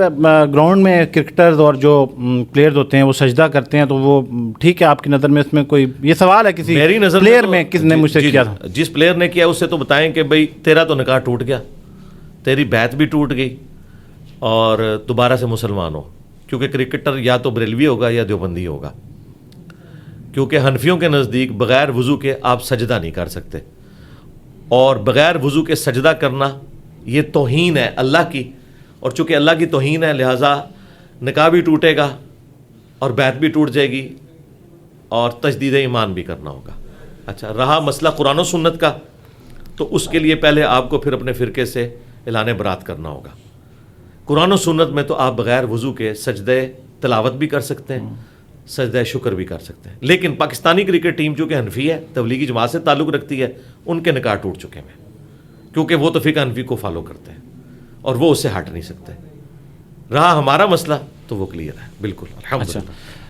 Ground میں cricketers اور جو پلیئرز ہوتے ہیں وہ سجدہ کرتے ہیں، تو وہ ٹھیک ہے آپ کی نظر میں؟ اس میں کوئی یہ سوال ہے کسی میری نظر پلیئر میں کس نے مجھ سے کیا تھا؟ جس پلیئر نے کیا اس سے تو بتائیں کہ بھائی تیرا تو نکاح ٹوٹ گیا، تیری بیعت بھی ٹوٹ گئی، اور دوبارہ سے مسلمان ہو، کیونکہ کرکٹر یا تو بریلوی ہوگا یا دیوبندی ہوگا، کیونکہ حنفیوں کے نزدیک بغیر وضو کے آپ سجدہ نہیں کر سکتے، اور بغیر وضو کے سجدہ کرنا یہ توہین ہے اللہ کی، اور چونکہ اللہ کی توہین ہے لہٰذا نکاح بھی ٹوٹے گا اور بیعت بھی ٹوٹ جائے گی اور تجدید ایمان بھی کرنا ہوگا۔ اچھا، رہا مسئلہ قرآن و سنت کا، تو اس کے لیے پہلے آپ کو پھر اپنے فرقے سے اعلان برات کرنا ہوگا۔ قرآن و سنت میں تو آپ بغیر وضو کے سجدہ تلاوت بھی کر سکتے ہیں، سجدہ شکر بھی کر سکتے ہیں، لیکن پاکستانی کرکٹ ٹیم چونکہ حنفی ہے، تبلیغی جماعت سے تعلق رکھتی ہے، ان کے نکاح ٹوٹ چکے ہیں، کیونکہ وہ تو فقہ حنفی کو فالو کرتے ہیں اور وہ اس سے ہٹ نہیں سکتے۔ رہا ہمارا مسئلہ تو وہ کلیئر ہے بالکل، الحمدللہ۔